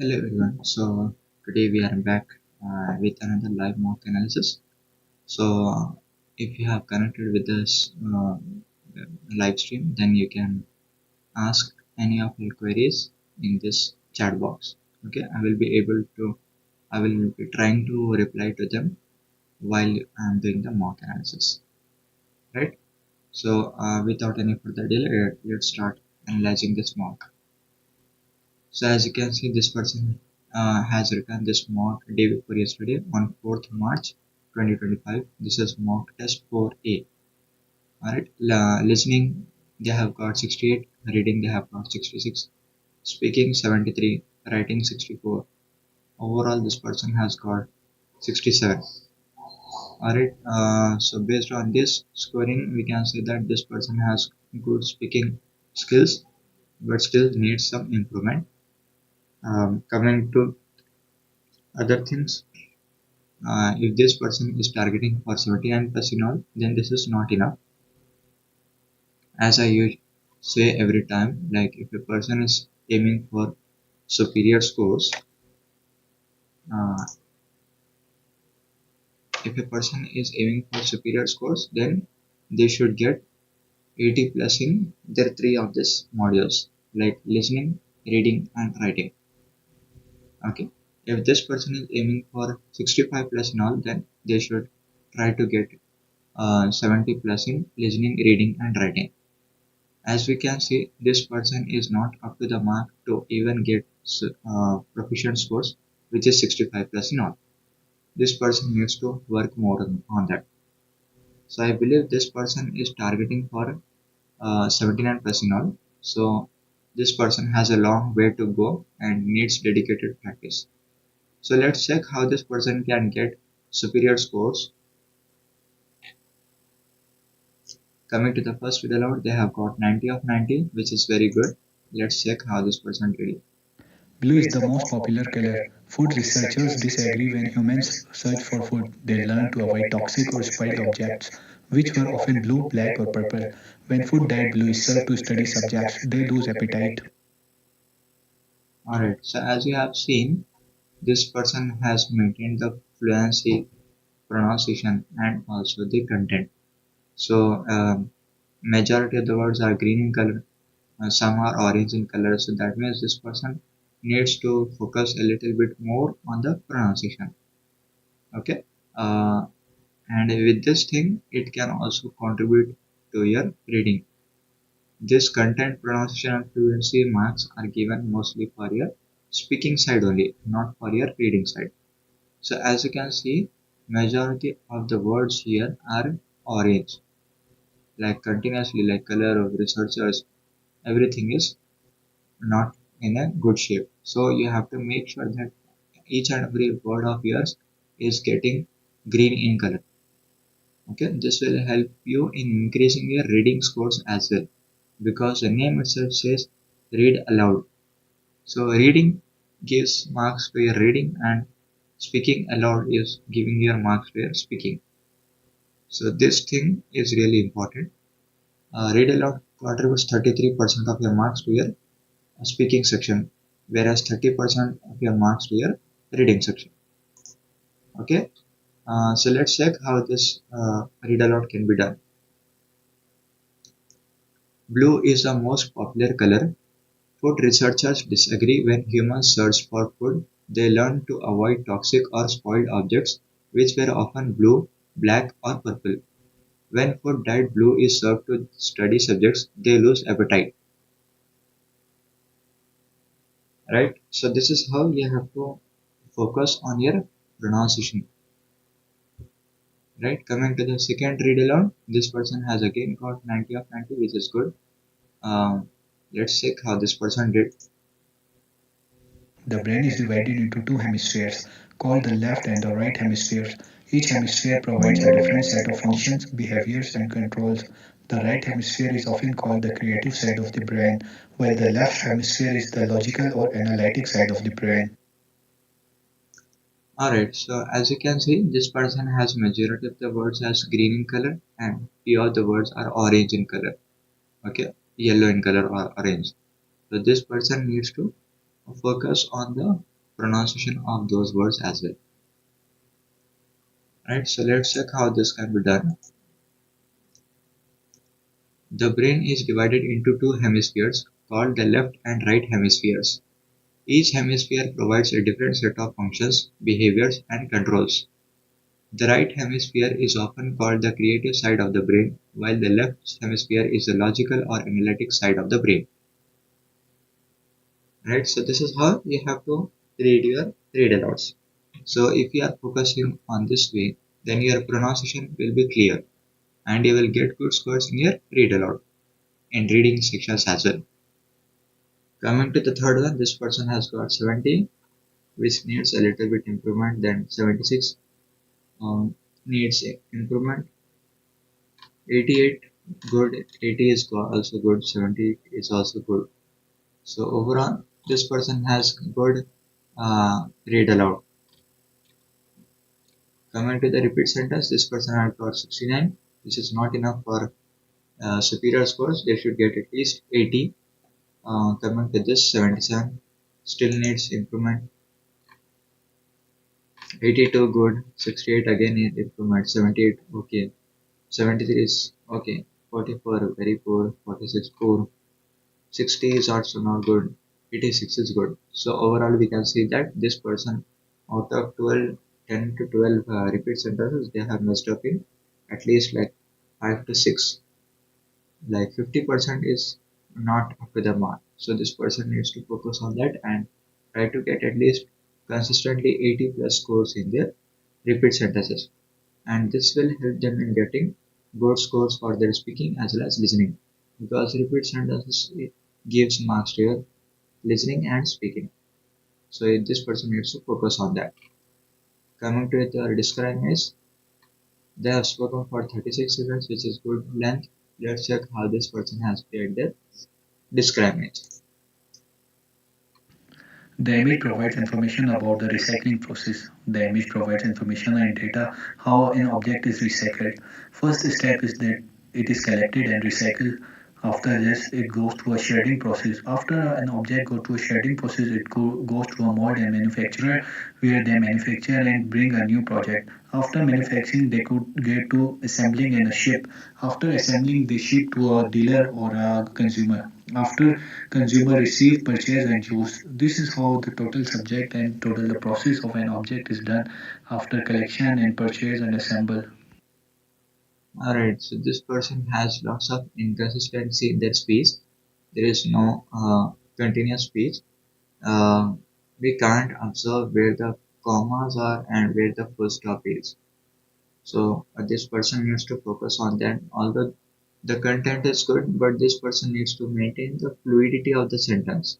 Hello everyone. So today we are back with another live mock analysis. So if you have connected with this live stream, then you can ask any of your queries in this chat box. Okay, I will be trying to reply to them while I am doing the mock analysis. Right. So without any further delay, let's start analyzing this mock. So as you can see, this person has written this mock day before yesterday on 4th March 2025. This is mock test 4A. Alright, listening they have got 68, reading they have got 66, speaking 73, writing 64. Overall, this person has got 67. Alright, so based on this scoring, we can say that this person has good speaking skills but still needs some improvement. Coming to other things, if this person is targeting for 79 plus in all, then this is not enough. As I say every time, like if a person is aiming for superior scores, uh, then they should get 80 plus in their three of these modules, like listening, reading, and writing. Okay. If this person is aiming for 65 plus in all, then they should try to get 70 plus in listening, reading, and writing. As we can see, this person is not up to the mark to even get proficient scores, which is 65 plus in all. This person needs to work more on that. So I believe this person is targeting for 79 plus in all. So this person has a long way to go and needs dedicated practice. So let's check how this person can get superior scores. Coming to the first Read Aloud, they have got 90 of 90, which is very good. Let's check how this person did it. Blue is the most popular color. Food researchers disagree when humans search for food. They learn to avoid toxic or spoiled objects, which were often blue, black, or purple. When food dyed blue is served to study subjects, they lose appetite. Alright, so as you have seen, this person has maintained the fluency, pronunciation, and also the content. So majority of the words are green in color, some are orange in color. So that means this person needs to focus a little bit more on the pronunciation. Okay, and with this thing, it can also contribute to your reading. This content, pronunciation, and fluency marks are given mostly for your speaking side only, not for your reading side. So as you can see, majority of the words here are orange, like continuously, like color of researchers, everything is not in a good shape. So you have to make sure that each and every word of yours is getting green in color. Okay, this will help you in increasing your reading scores as well, because the name itself says read aloud. So reading gives marks to your reading, and speaking aloud is giving your marks to your speaking. So this thing is really important. Read aloud contributes 33% of your marks to your speaking section, whereas 30% of your marks to your reading section. Okay, so let's check how this read aloud can be done. Blue is the most popular color. Food researchers disagree. When humans search for food, they learn to avoid toxic or spoiled objects, which were often blue, black, or purple. When food dyed blue is served to study subjects, they lose appetite. Right? So this is how you have to focus on your pronunciation. Right? Coming to the second read aloud, this person has again got 90 of 90, which is good. Let's check how this person did. The brain is divided into two hemispheres, called the left and the right hemispheres. Each hemisphere provides a different set of functions, behaviors, and controls. The right hemisphere is often called the creative side of the brain, while the left hemisphere is the logical or analytic side of the brain. Alright, so as you can see, this person has majority of the words as green in color and few of the words are orange in color. Okay, yellow in color or orange. So this person needs to focus on the pronunciation of those words as well. Right, so let's check how this can be done. The brain is divided into two hemispheres called the left and right hemispheres. Each hemisphere provides a different set of functions, behaviors, and controls. The right hemisphere is often called the creative side of the brain, while the left hemisphere is the logical or analytic side of the brain. Right, so this is how you have to read your read alouds. So if you are focusing on this way, then your pronunciation will be clear and you will get good scores in your read aloud in reading sections as well. Coming to the third one, this person has got 70, which needs a little bit improvement. Then 76 needs improvement. 88 good. 80 is also good. 70 is also good. So overall, this person has good read aloud. Coming to the repeat sentence, this person has got 69, which is not enough for superior scores. They should get at least 80. Coming to this 77, still needs improvement. 82 good, 68 again is improvement, 78 okay, 73 is okay, 44 very poor, 46 poor, 60 is also not good, 86 is good. So overall we can see that this person out of 12, 10 to 12 repeat sentences, they have messed up in at least like 5 to 6. Like 50% is not up to the mark. So this person needs to focus on that and try to get at least consistently 80 plus scores in their repeat sentences. And this will help them in getting good scores for their speaking as well as listening. Because repeat sentences gives marks to your listening and speaking. So this person needs to focus on that. Coming to the describe is they have spoken for 36 seconds, which is good length. Let's check how this person has played their describe image. The image provides information about the recycling process. The image provides information and data how an object is recycled. First step is that it is collected and recycled. After this, it goes through a shredding process. After an object goes through a shredding process, it goes to a mold and manufacturer where they manufacture and bring a new project. After manufacturing, they could get to assembling and a ship. After assembling, they ship to a dealer or a consumer. After consumer receive, purchase and use. This is how the total subject and total the process of an object is done after collection and purchase and assemble. Alright, so this person has lots of inconsistency in their speech. There is no continuous speech. Uh, we can't observe where the commas are and where the full stop is. So this person needs to focus on that. Although the content is good, but this person needs to maintain the fluidity of the sentence.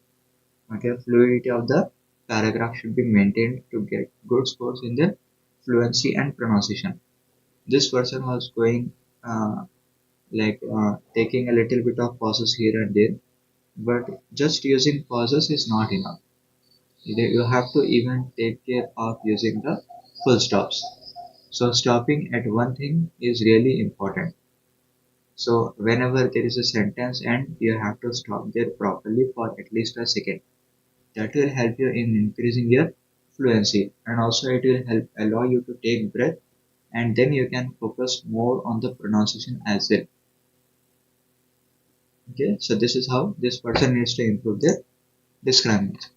Okay, fluidity of the paragraph should be maintained to get good scores in the fluency and pronunciation. This person was going taking a little bit of pauses here and there, but just using pauses is not enough. You have to even take care of using the full stops. So stopping at one thing is really important. So whenever there is a sentence and you have to stop there properly for at least a second. That will help you in increasing your fluency, and also it will help allow you to take breath, and then you can focus more on the pronunciation as well. Okay, so this is how this person needs to improve their discriminants.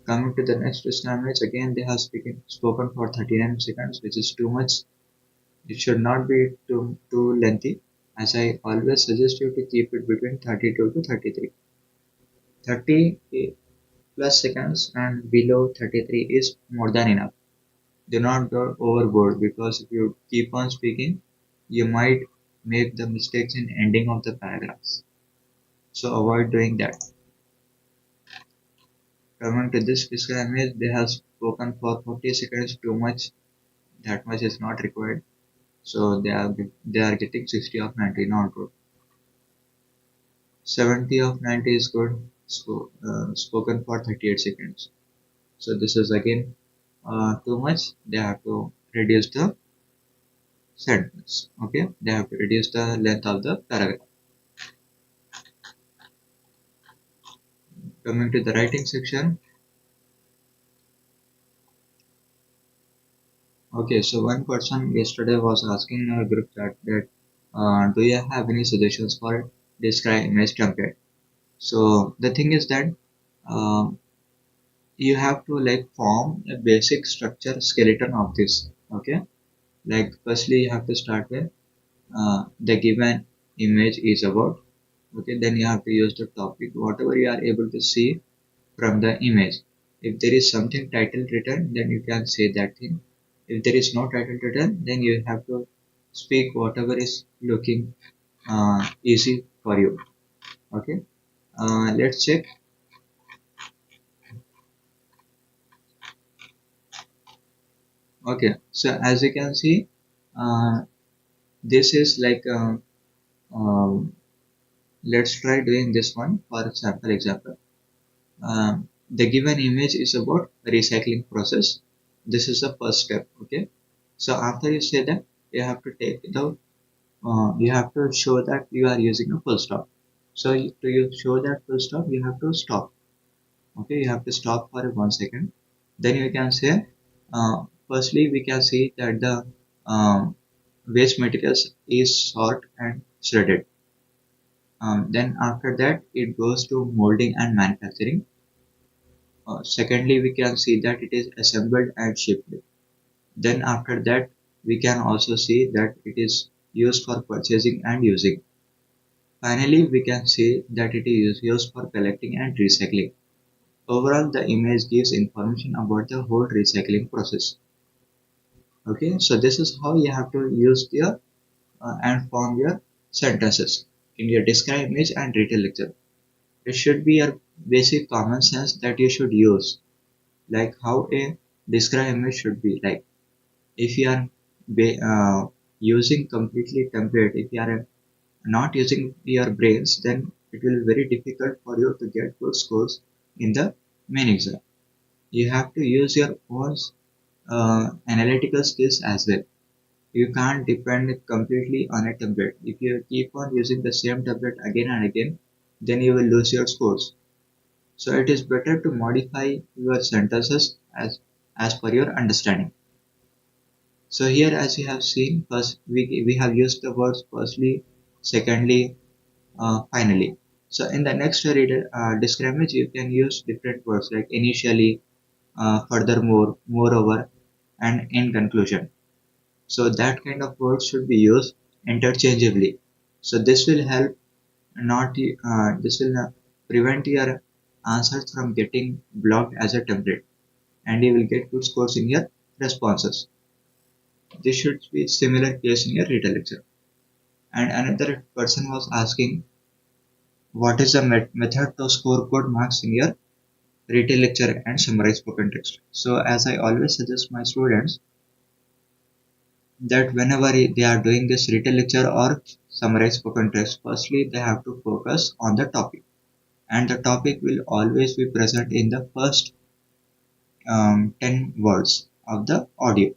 Coming to the next discriminants, again they have spoken for 39 seconds, which is too much. It should not be too lengthy. As I always suggest you to keep it between 32 to 33. 30 plus seconds and below 33 is more than enough. Do not go overboard, because if you keep on speaking, you might make the mistakes in ending of the paragraphs. So avoid doing that. Coming to this physical image, they have spoken for 40 seconds too much. That much is not required. So they are getting 60 of 90, not good. 70 of 90 is good. Spoken for 38 seconds. So this is again too much. They have to reduce the sentence. Okay, they have to reduce the length of the paragraph. Coming to the writing section, Okay, so one person yesterday was asking in our group chat that do you have any suggestions for describe image template? So the thing is that um, you have to like form a basic structure skeleton of this. Okay, like firstly you have to start with the given image is about. Okay, then you have to use the topic whatever you are able to see from the image. If there is something title written, then you can say that thing. If there is no title written, then you have to speak whatever is looking easy for you. Okay, let's check. Okay, so as you can see, uh, this is like um, let's try doing this one for example. The given image is about recycling process. This is the first step. Okay, so after you say that, you have to take the you have to show that you are using a full stop. So to you show that full stop, you have to stop. Okay, you have to stop for 1 second. Then you can say, firstly, we can see that the waste materials is sort and shredded. Then after that, it goes to molding and manufacturing. Secondly, we can see that it is assembled and shipped. Then after that, we can also see that it is used for purchasing and using. Finally, we can say that it is used for collecting and recycling. Overall, the image gives information about the whole recycling process. Okay, so this is how you have to use your and form your sentences in your describe image and retail lecture. It should be your basic common sense that you should use, like how a describe image should be like. If you are using completely template, if you are not using your brains, then it will be very difficult for you to get good scores in the main exam. You have to use your own analytical skills as well. You can't depend completely on a template. If you keep on using the same template again and again, then you will lose your scores. So it is better to modify your sentences as per your understanding. So here as you have seen, first we have used the words firstly, secondly, finally. So in the next reader discriminate, you can use different words like initially, furthermore, moreover, and in conclusion. So that kind of words should be used interchangeably. So this will help not this will prevent your answers from getting blocked as a template, and you will get good scores in your responses. This should be similar case in your retail lecture. And another person was asking, what is the method to score good marks in your retail lecture and summarize spoken text? So as I always suggest my students that whenever they are doing this retail lecture or summarize spoken text, firstly they have to focus on the topic, and the topic will always be present in the first 10 words of the audio.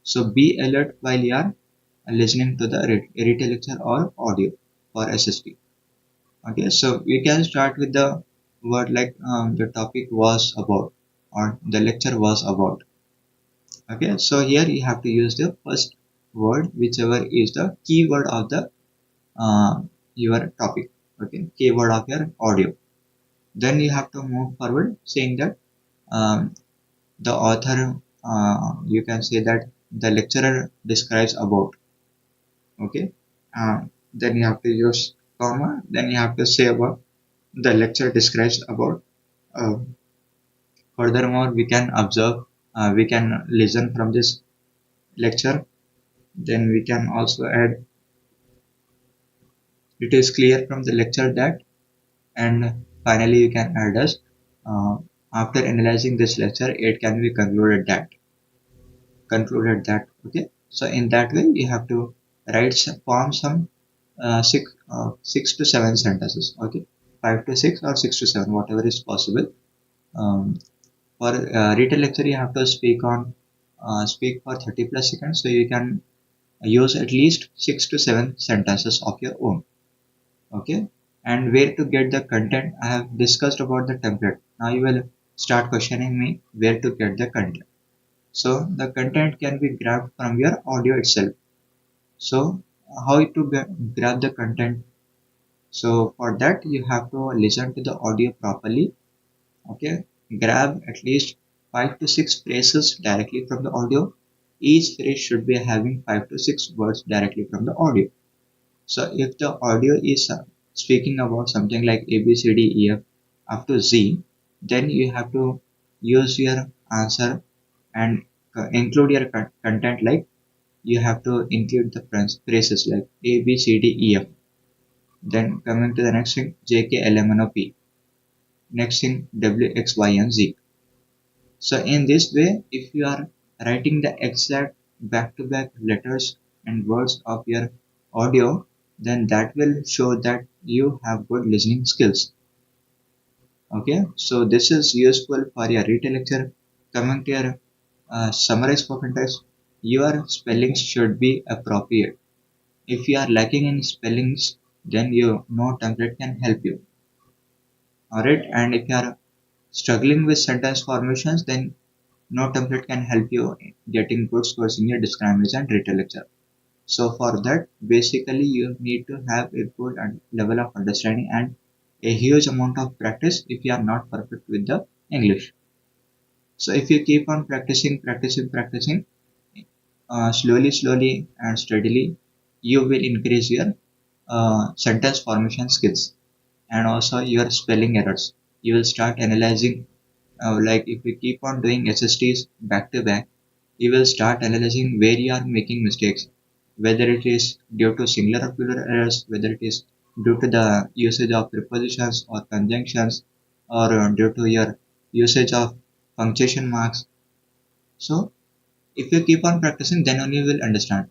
So be alert while you are listening to the retail lecture or audio for SST. Okay, so we can start with the word like the topic was about or the lecture was about. Okay, so here you have to use the first word, whichever is the keyword of the your topic. Okay, keyword of your audio. Then you have to move forward, saying that um, the author. You can say that the lecturer describes about. Okay, then you have to use comma. Then you have to say about the lecturer describes about. Uh, Furthermore, we can observe, we can listen from this lecture. Then we can also add, it is clear from the lecture that, and finally you can add as, uh, after analyzing this lecture, it can be concluded that, okay. So in that way, you have to form some six to seven sentences, okay, 5 to 6 or 6 to 7, whatever is possible. Um, For retail lecture, you have to speak for 30 plus seconds, so you can use at least 6 to 7 sentences of your own. Okay, and where to get the content? I have discussed about the template. Now you will start questioning me where to get the content. So the content can be grabbed from your audio itself. So how to grab the content? So for that you have to listen to the audio properly. Okay, grab at least 5 to 6 phrases directly from the audio. Each phrase should be having 5 to 6 words directly from the audio. So if the audio is speaking about something like A B C D E F up to Z, then you have to use your answer and include your content, like you have to include the phrases like A B C D E F. Then coming to the next thing, J K L M N O P. Next thing, W X Y and Z. So in this way, if you are writing the exact back-to-back letters and words of your audio, then that will show that you have good listening skills. Okay, so this is useful for your retail lecture. Coming to your summarized spoken text, your spellings should be appropriate. If you are lacking in spellings, then you no template can help you. Alright, and if you are struggling with sentence formations, then no template can help you getting good scores in your discrimination and retail lecture. So for that, basically you need to have a good level of understanding and a huge amount of practice if you are not perfect with the English. So if you keep on practicing, slowly and steadily, you will increase your sentence formation skills and also your spelling errors. You will start analyzing, like if you keep on doing SSTs back to back, you will start analyzing where you are making mistakes, whether it is due to singular or plural errors, whether it is due to the usage of prepositions or conjunctions, or due to your usage of punctuation marks. So, if you keep on practicing, then only you will understand.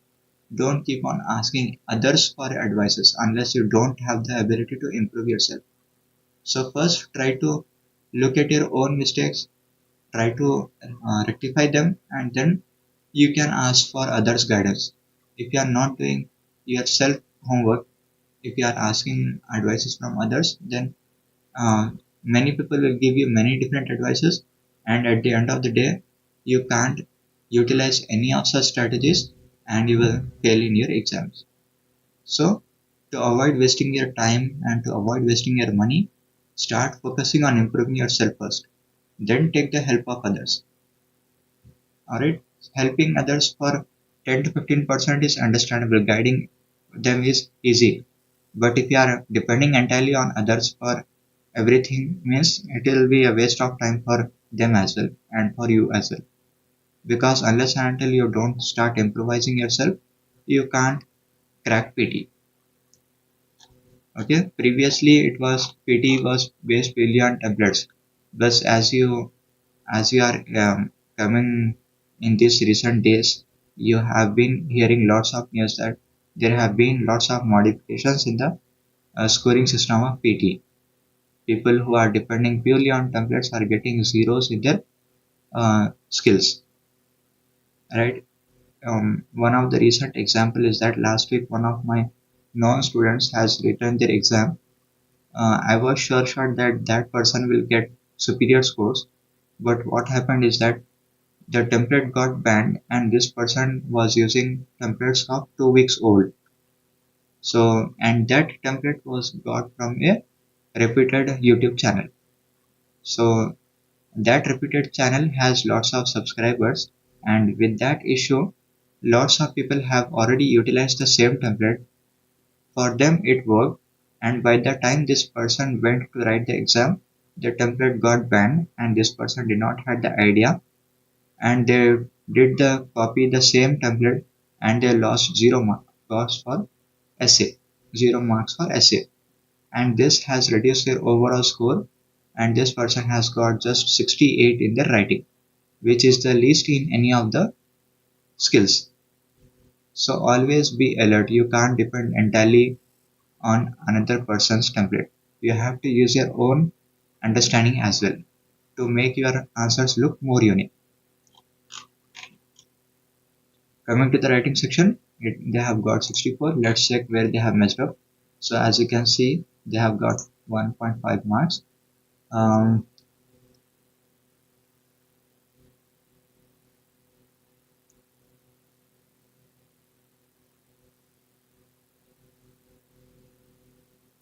Don't keep on asking others for advices unless you don't have the ability to improve yourself. So, first try to look at your own mistakes, try to rectify them, and then you can ask for others guidance. If you are not doing your self homework, if you are asking advices from others, then uh, many people will give you many different advices, and at the end of the day you can't utilize any of such strategies and you will fail in your exams. So to avoid wasting your time and to avoid wasting your money, start focusing on improving yourself first, then take the help of others. All right, helping others for 10 to 15% is understandable, guiding them is easy. But if you are depending entirely on others for everything, means it will be a waste of time for them as well and for you as well. Because unless and until you don't start improvising yourself, you can't crack PT. Okay, previously it was PT was based purely on templates. But as you are coming in these recent days, you have been hearing lots of news that there have been lots of modifications in the scoring system of PT. People who are depending purely on templates are getting zeros in their skills, right? One of the recent example is that last week one of my non-students has written their exam. I was sure that that person will get superior scores, but what happened is that the template got banned and this person was using templates of 2 weeks old. So, and that template was got from a reputed YouTube channel. So that reputed channel has lots of subscribers, and with that issue, lots of people have already utilized the same template. For them, it worked, and by the time this person went to write the exam, the template got banned, and this person did not have the idea, and they did the copy the same template, and they lost 0 marks for essay, 0 marks for essay, and this has reduced their overall score, and this person has got just 68 in their writing, which is the least in any of the skills. So always be alert. You can't depend entirely on another person's template. You have to use your own understanding as well to make your answers look more unique. Coming to the writing section, they have got 64. Let's check where they have messed up. So as you can see, they have got 1.5 marks. Um,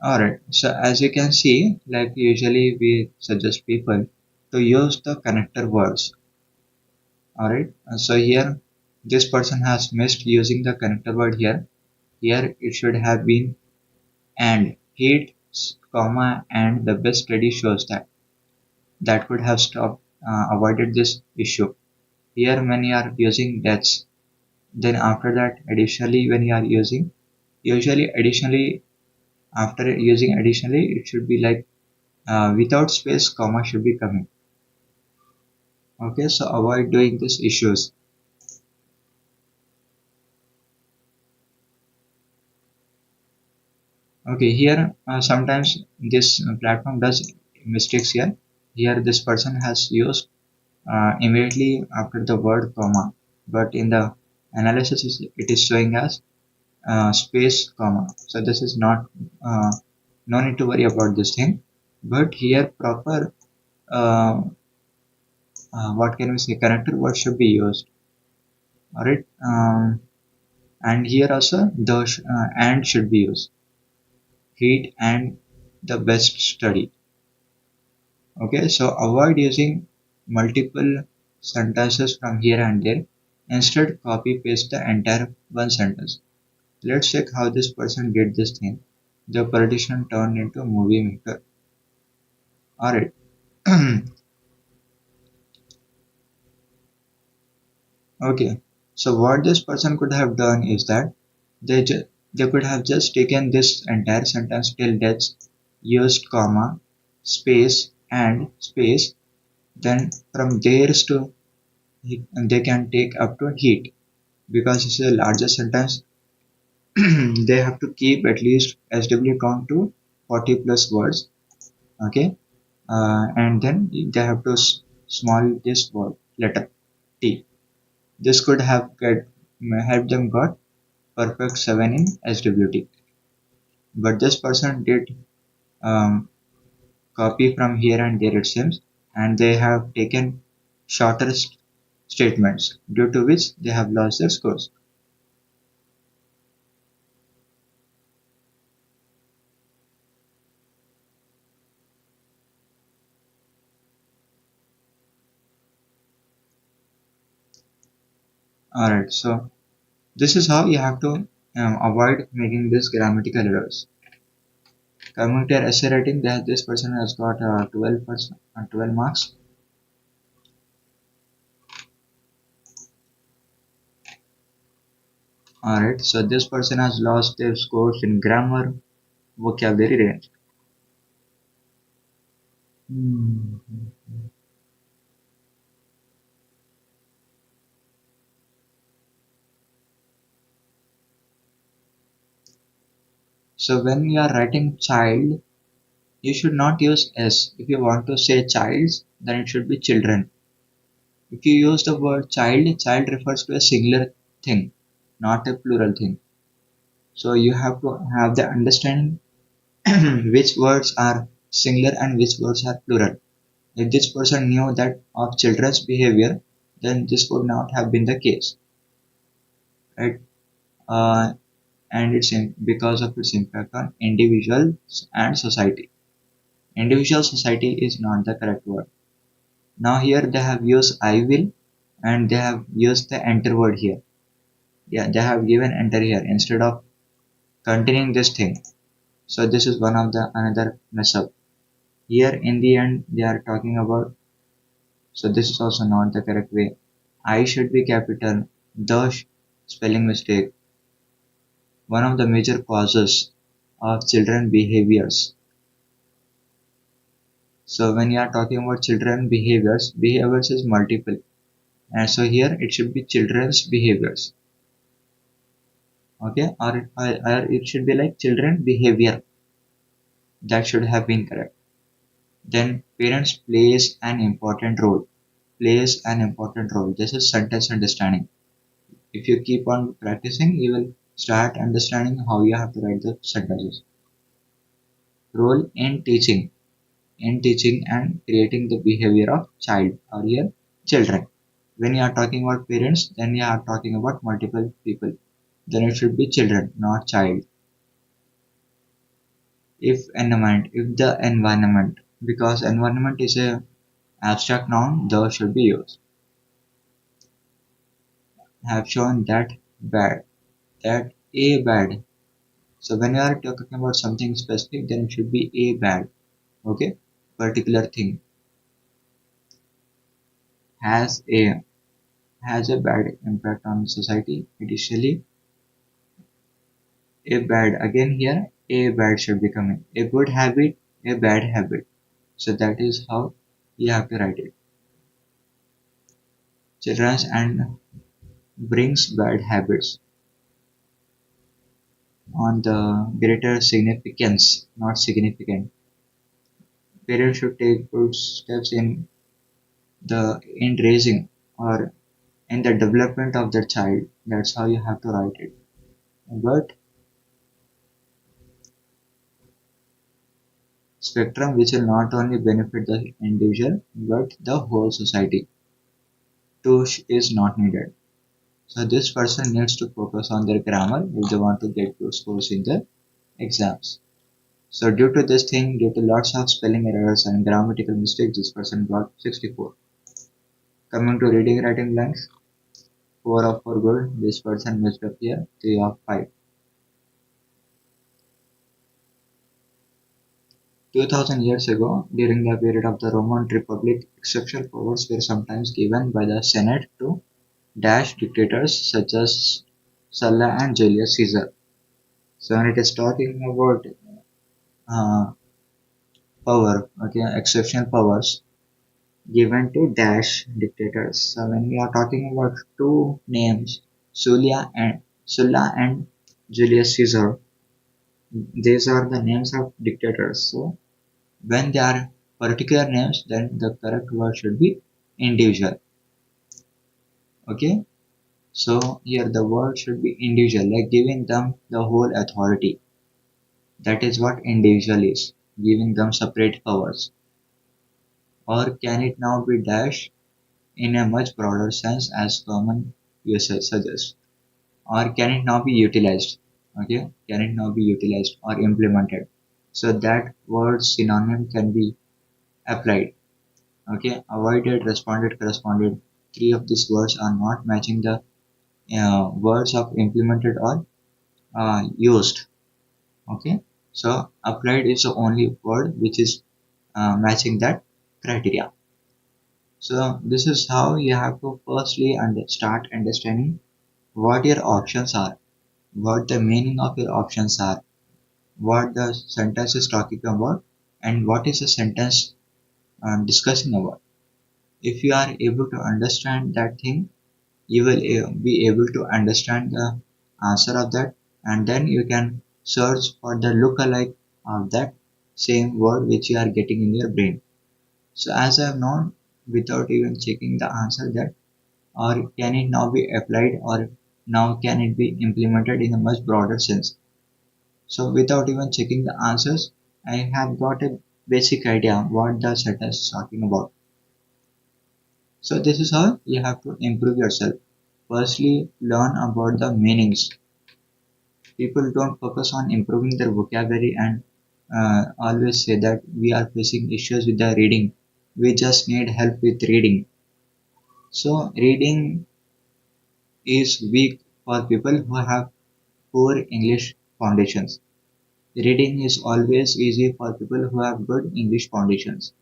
Alright, so as you can see, like usually we suggest people to use the connector words. Alright, so here this person has missed using the connector word here. Here it should have been and heat, comma, and the best study shows that. That could have stopped, avoided this issue. Here when you are using that's, then after that additionally when you are using, usually additionally, after using additionally it should be like without space comma should be coming. Okay, so avoid doing these issues. Okay, here sometimes this platform does mistakes here. Here this person has used immediately after the word comma, but in the analysis it is showing as space comma. So this is not, uh, no need to worry about this thing. But here proper, uh, what can we say, connector word should be used. Alright, and here also the and should be used. Heat and the best study. Okay, so avoid using multiple sentences from here and there. Instead, copy paste the entire one sentence. Let's check how this person did this thing. The politician turned into a movie maker. Alright. Okay. So what this person could have done is that they could have just taken this entire sentence till death, used comma, space and space. Then from there to they can take up to heat, because it's a larger sentence. They have to keep at least SW count to 40 plus words. Okay, and then they have to small this word letter T. This could have helped them got perfect 7 in SWT. But this person did um, copy from here and there it seems, and they have taken shorter statements, due to which they have lost their scores. Alright, so this is how you have to avoid making these grammatical errors. Coming to essay writing, that this person has got 12 marks. Alright, so this person has lost their scores in grammar, vocabulary range. Hmm. So when you are writing child, you should not use S. If you want to say childs, then it should be children. If you use the word child, child refers to a singular thing, not a plural thing. So you have to have the understanding which words are singular and which words are plural. If this person knew that of children's behavior, then this would not have been the case, right? Uh, and it's because of its impact on individuals and society. Individual society is not the correct word. Now here they have used I will, and they have used the enter word here. Yeah, they have given enter here instead of continuing this thing. So this is one of the another mess up. Here in the end they are talking about, so this is also not the correct way. I should be capital, the spelling mistake, one of the major causes of children behaviors. So when you are talking about children behaviors, behaviors is multiple. And so here it should be children's behaviors. Okay, or it should be like children behavior. That should have been correct. Then parents plays an important role. Plays an important role. This is sentence understanding. If you keep on practicing, you will start understanding how you have to write the sentences. Role in teaching and creating the behavior of child or your children. When you are talking about parents, then you are talking about multiple people. Then it should be children, not child. if the environment, because environment is a abstract noun, the should be used. Have shown that bad, that a bad. So when you are talking about something specific, then it should be a bad. Okay, particular thing has a bad impact on society. Additionally, a bad, again here a bad should be coming. A good habit, a bad habit. So that is how you have to write it. Children and brings bad habits on the greater significance, not significant. Parents should take good steps in raising or in the development of their child. That's how you have to write it. But spectrum which will not only benefit the individual but the whole society. Tush is not needed. So this person needs to focus on their grammar if they want to get good scores in the exams. So due to this thing, due to lots of spelling errors and grammatical mistakes, this person got 64. Coming to reading writing blanks, 4 of 4 good. This person messed up here, 3 of 5. 2000 years ago, during the period of the Roman Republic, exceptional powers were sometimes given by the Senate to dash dictators such as Sulla and Julius Caesar. So when it is talking about uh, power, okay, exceptional powers given to dash dictators. So when we are talking about two names, Sulla and Julius Caesar, these are the names of dictators. So when they are particular names, then the correct word should be individual. Okay, so here the word should be individual, like giving them the whole authority. That is what individual is, giving them separate powers. Or can it now be dash in a much broader sense as common usage suggests? Or can it now be utilized? Okay, can it now be utilized or implemented? So that word synonym can be applied. Okay, avoided, responded, corresponded. Three of these words are not matching the words of implemented or used. Okay, so applied is the only word which is matching that criteria. So this is how you have to firstly start understanding what your options are, what the meaning of your options are, what the sentence is talking about, and what is the sentence discussing about. If you are able to understand that thing, you will be able to understand the answer of that, and then you can search for the look-alike of that same word which you are getting in your brain. So as I have known, without even checking the answer, that or can it now be applied, or now can it be implemented in a much broader sense. So without even checking the answers, I have got a basic idea what the sentence is talking about. So this is how you have to improve yourself. Firstly, learn about the meanings. People don't focus on improving their vocabulary and always say that we are facing issues with the reading. We just need help with reading. So reading is weak for people who have poor English foundations. Reading is always easy for people who have good English foundations,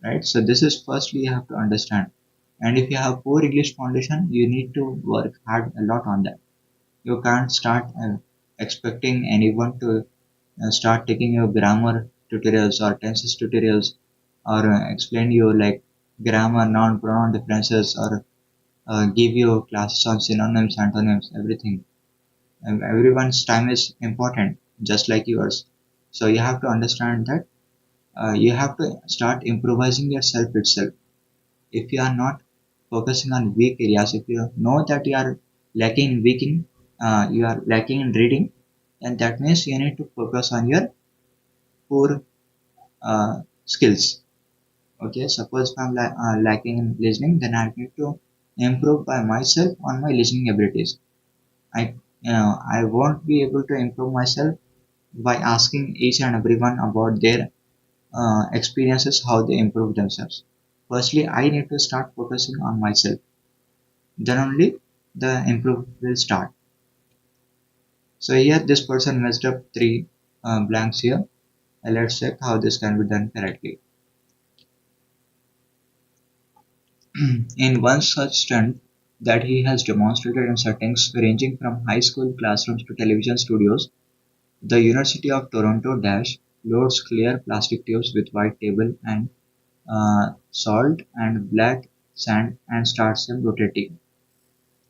right? So this is firstly you have to understand. And if you have poor English foundation, you need to work hard a lot on that. You can't start expecting anyone to start taking your grammar tutorials or tenses tutorials or explain you like grammar, noun, pronoun differences or give you classes on synonyms, antonyms, everything. And everyone's time is important, just like yours. So you have to understand that you have to start improvising yourself itself. If you are not focusing on weak areas, if you know that you are lacking in reading, then that means you need to focus on your core skills. Okay, suppose if I'm lacking in listening, then I need to improve by myself on my listening abilities. I won't be able to improve myself by asking each and everyone about their experiences, how they improve themselves. Firstly, I need to start focusing on myself. Then only the improve will start. So here this person messed up three blanks here. Let's check how this can be done correctly. In one such stunt that he has demonstrated in settings ranging from high school classrooms to television studios, the University of Toronto Dash loads clear plastic tubes with white table and salt and black sand and starts them rotating.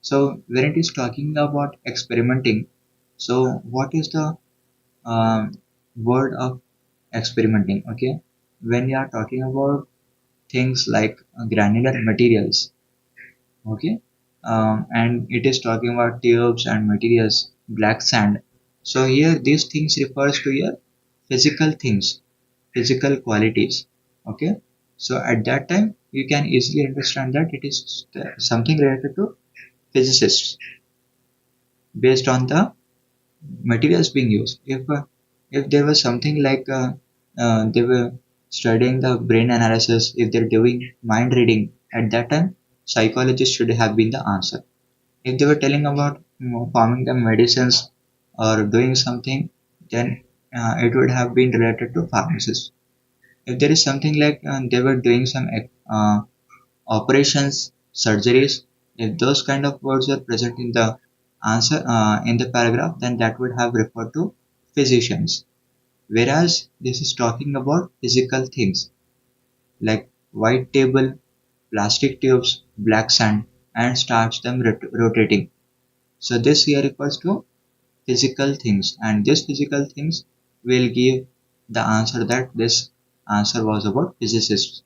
So when it is talking about experimenting, so what is the uh, word of experimenting? Okay, when we are talking about things like granular materials, okay, and it is talking about tubes and materials, black sand. So here these things refers to your physical things, physical qualities. Okay, so at that time you can easily understand that it is something related to physicists based on the materials being used. If there was something like they were studying the brain analysis, if they're doing mind reading, at that time psychologists should have been the answer. If they were telling about forming the medicines or doing something, then it would have been related to pharmacists. If there is something like they were doing some uh, operations, surgeries, if those kind of words are present in the answer in the paragraph, then that would have referred to physicians. Whereas this is talking about physical things like white table, plastic tubes, black sand, and starts them rotating. So this here refers to physical things, and this physical things will give the answer that this answer was about physicists.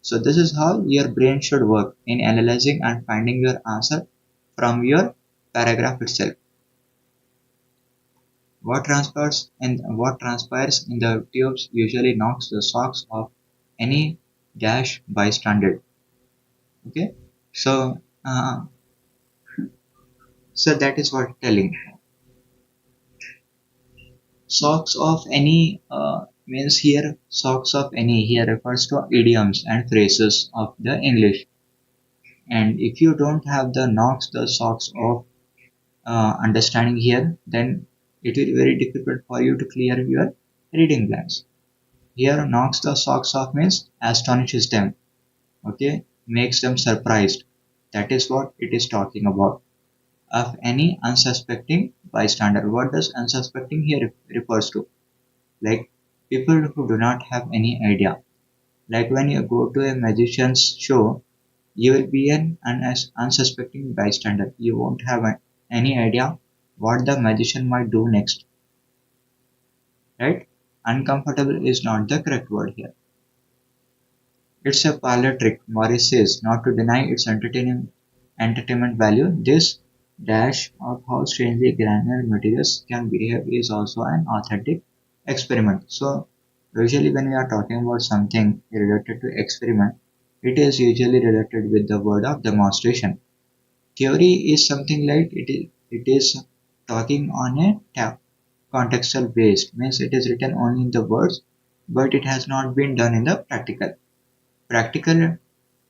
So this is how your brain should work in analyzing and finding your answer from your paragraph itself. What transpires in the tubes usually knocks the socks off any dash bystander. Okay, so so that is what telling. Socks of any means here. Socks of any here refers to idioms and phrases of the English. And if you don't have the knocks the socks off understanding here, then it will be very difficult for you to clear your reading blanks. Here, knocks the socks off means astonishes them, okay, makes them surprised. That is what it is talking about. Of any unsuspecting bystander. What does unsuspecting here refers to? Like people who do not have any idea. Like when you go to a magician's show, you will be an unsuspecting bystander. You won't have any idea what the magician might do next, right? Uncomfortable is not the correct word here. It's a parlor trick, Morris says, not to deny its entertainment value. This dash of how strangely granular materials can behave is also an authentic experiment. So, usually when we are talking about something related to experiment, it is usually related with the word of demonstration. Theory is something like it is talking on a contextual based, means it is written only in the words, but it has not been done in the practical. Practical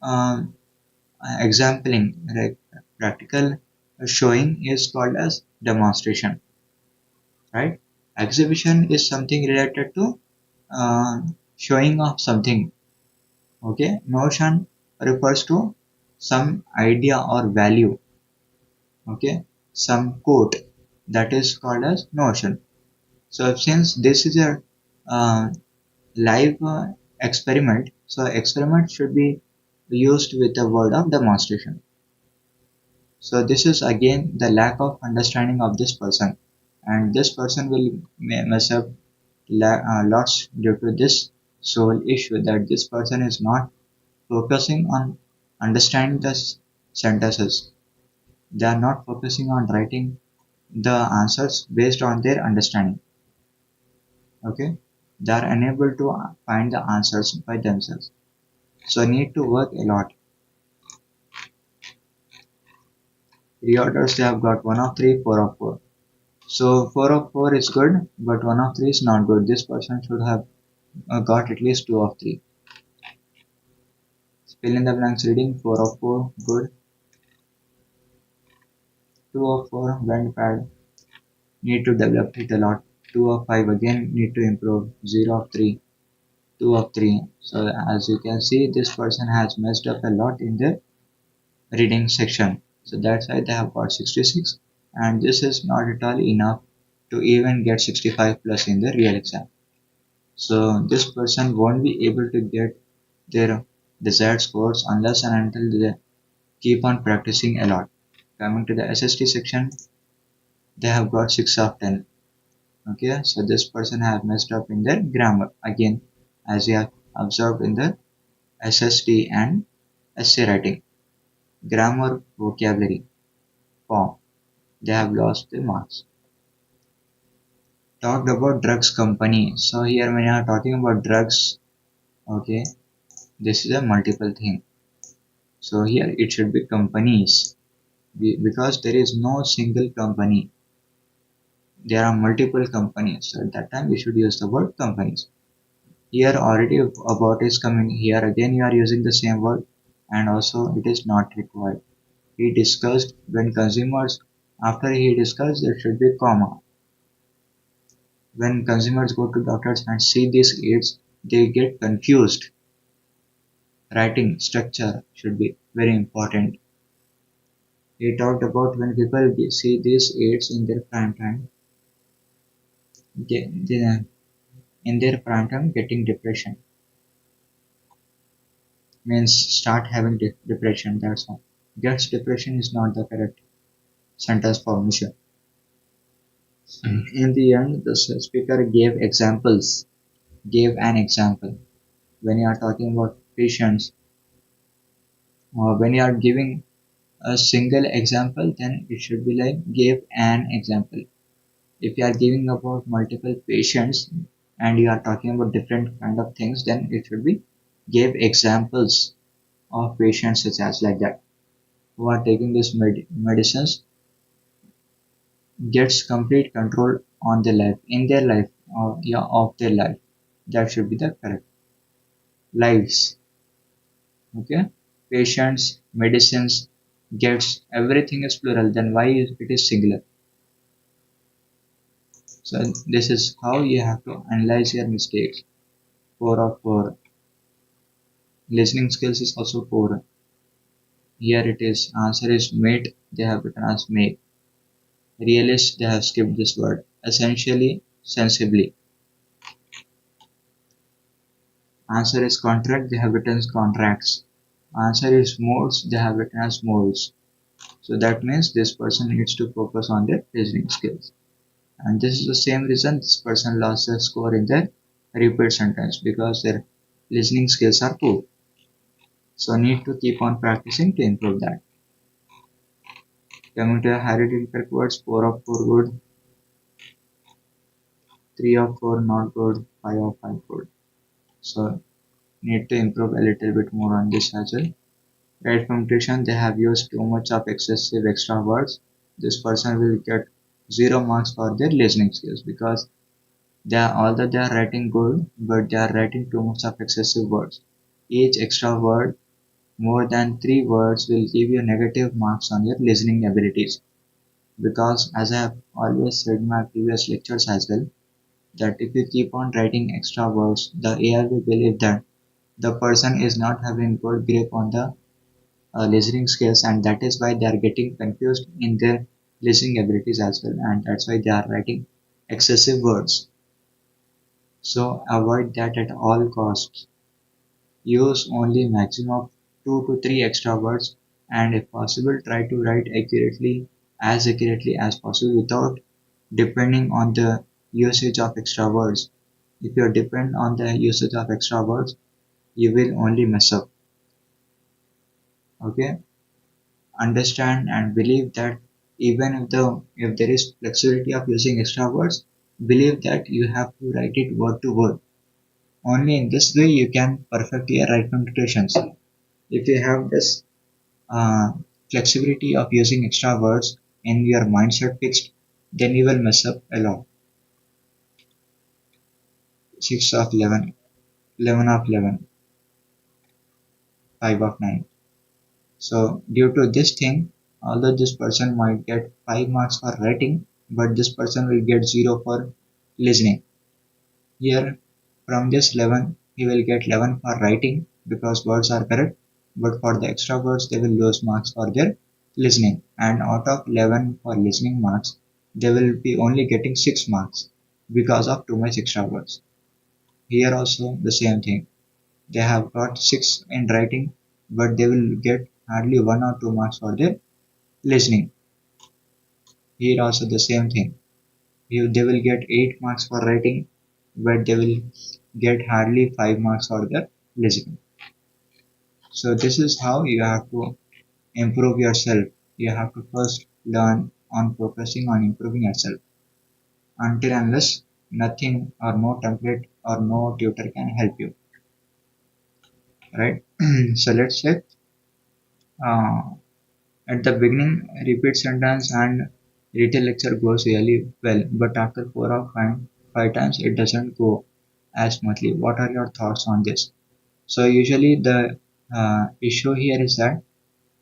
um, exempling, like practical showing is called as demonstration, right? Exhibition is something related to uh, showing of something. Okay, notion refers to some idea or value. Okay, some quote, that is called as notion. So since this is a uh, live experiment, so experiment should be used with the word of demonstration. So this is again the lack of understanding of this person, and this person will mess up lots due to this sole issue that this person is not focusing on understanding the sentences. They are not focusing on writing the answers based on their understanding. Okay, they are unable to find the answers by themselves. So need to work a lot. Reorders they have got 1 of 3, 4 of 4. So 4 of 4 is good, but 1 of 3 is not good. This person should have got at least 2 of 3. Fill in the blanks reading 4 of 4 good, 2 of 4 went bad, need to develop it a lot. 2 of 5 again need to improve, 0 of 3, 2 of 3. So as you can see, this person has messed up a lot in the reading section. So that's why they have got 66, and this is not at all enough to even get 65 plus in the real exam. So this person won't be able to get their desired scores unless and until they keep on practicing a lot. Coming to the SST section, they have got 6 of 10. Okay, so this person has messed up in their grammar again, as you have observed in the SST and essay writing. Grammar, vocabulary, form, they have lost the marks. Talked about drugs company. So here when you are talking about drugs, okay, this is a multiple thing. So here it should be companies because there is no single company. There are multiple companies. So at that time we should use the word companies. Here already about is coming. Here again you are using the same word, and also it is not required. He discussed when consumers, after he discussed there should be comma. When consumers go to doctors and see these aids, they get confused. Writing structure should be very important. He talked about when people see these aids in their prime time, in their prime time getting depression means start having depression. That's all. Gets depression is not the correct sentence formation. In the end, the speaker gave an example. When you are talking about patients, or when you are giving a single example, then it should be like give an example. If you are giving about multiple patients and you are talking about different kind of things, then it should be give examples of patients such as like that who are taking these medicines gets complete control on their life in their life or yeah, of their life. That should be the correct lives. Okay, patients, medicines, gets, everything is plural. Then why it is singular? So this is how you have to analyze your mistakes. 4 of 4. Listening skills is also 4. Here it is. Answer is made. They have written as make. Realist, they have skipped this word. Essentially, sensibly. Answer is contract. They have written as contracts. Answer is modes. They have written as modes. So that means this person needs to focus on their listening skills. And this is the same reason this person lost their score in their repeat sentence because their listening skills are poor. So need to keep on practicing to improve that. Coming to hierarchical words, 4 of 4 good, 3 of 4 not good, 5 of 5 good. So need to improve a little bit more on this as well. Right punctuation, they have used too much of excessive extra words. This person will get 0 marks for their listening skills because they are, although they are writing good, but they are writing too much of excessive words. Each extra word more than 3 words will give you negative marks on your listening abilities. Because as I have always said in my previous lectures as well, that if you keep on writing extra words, the AI will believe that the person is not having good grip on the listening skills, and that is why they are getting confused in their listening abilities as well, and that's why they are writing excessive words. So avoid that at all costs. Use only maximum of 2 to 3 extra words, and if possible try to write accurately as possible without depending on the usage of extra words. If you depend on the usage of extra words, you will only mess up. Okay? Understand and believe that even if there is flexibility of using extra words, believe that you have to write it word to word. Only in this way you can perfect your right punctuations. If you have this uh, flexibility of using extra words in your mindset fixed, then you will mess up a lot. 6 of 11, 11 of 11, 5 of 9. So due to this thing, although this person might get 5 marks for writing, but this person will get 0 for listening. Here from this 11, he will get 11 for writing because words are correct, but for the extra words, they will lose marks for their listening. And out of 11 for listening marks, they will be only getting 6 marks because of too much extra words. Here also the same thing. They have got 6 in writing, but they will get hardly 1 or 2 marks for their listening. Here also the same thing. They will get 8 marks for writing, but they will get hardly 5 marks for the listening. So this is how you have to improve yourself. You have to first learn on focusing on improving yourself. Until unless nothing or no template or no tutor can help you, right? So let's check. Uh, at the beginning, repeat sentence and retail lecture goes really well, but after 4 or 5 times, it doesn't go as smoothly. What are your thoughts on this? So usually the issue here is that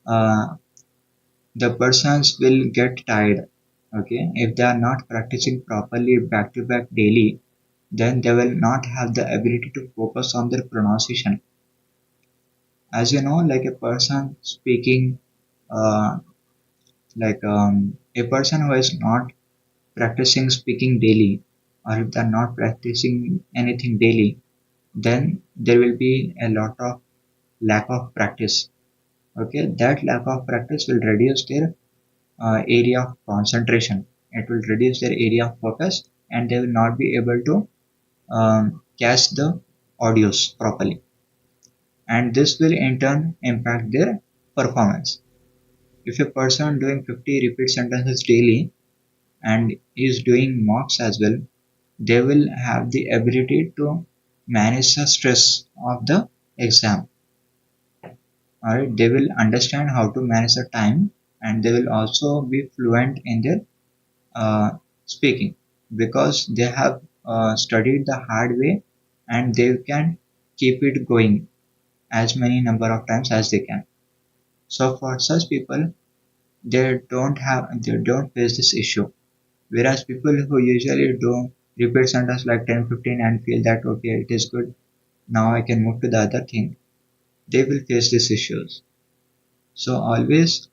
uh, the persons will get tired. Okay, if they are not practicing properly back to back daily, then they will not have the ability to focus on their pronunciation. As you know, like a person speaking, uh, a person who is not practicing speaking daily, or if they're not practicing anything daily, then there will be a lot of lack of practice. Okay, that lack of practice will reduce their area of concentration. It will reduce their area of focus, and they will not be able to catch the audios properly, and this will in turn impact their performance. If a person doing 50 repeat sentences daily and is doing mocks as well, they will have the ability to manage the stress of the exam. Alright, they will understand how to manage the time, and they will also be fluent in their uh, speaking because they have studied the hard way, and they can keep it going as many number of times as they can. So for such people, they don't face this issue. Whereas people who usually do repeat sentence like 10, 15 and feel that okay, it is good, now I can move to the other thing, they will face these issues. So always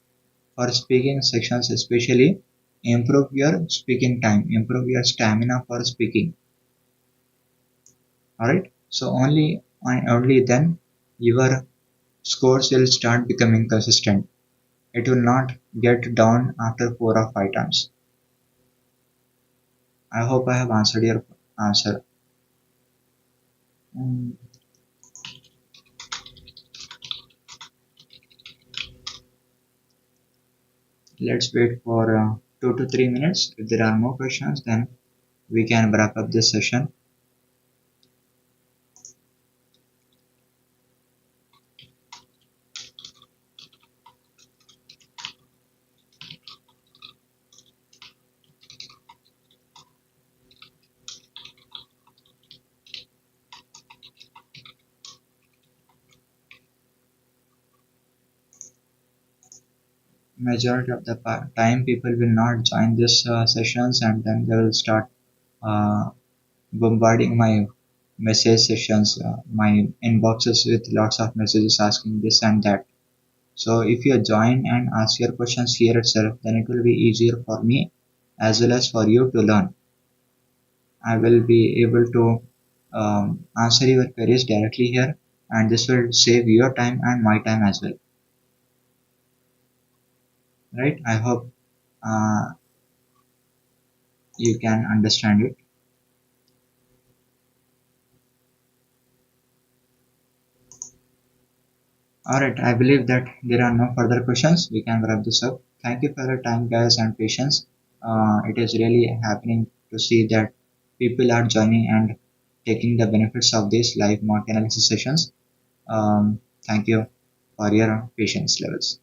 for speaking sections especially, improve your speaking time, improve your stamina for speaking. Alright, so only then your scores will start becoming consistent. It will not get down after 4 or 5 times. I hope I have answered your answer. Mm, let's wait for 2 to 3 minutes. If there are more questions, then we can wrap up this session. Majority of the time, people will not join this sessions, and then they will start uh, bombarding my message sessions, my inboxes with lots of messages asking this and that. So if you join and ask your questions here itself, then it will be easier for me as well as for you to learn. I will be able to answer your queries directly here, and this will save your time and my time as well. Right? I hope uh, you can understand it. Alright, I believe that there are no further questions. We can wrap this up. Thank you for your time, guys, and patience. It is really happening to see that people are joining and taking the benefits of these live mock analysis sessions. Thank you for your patience levels.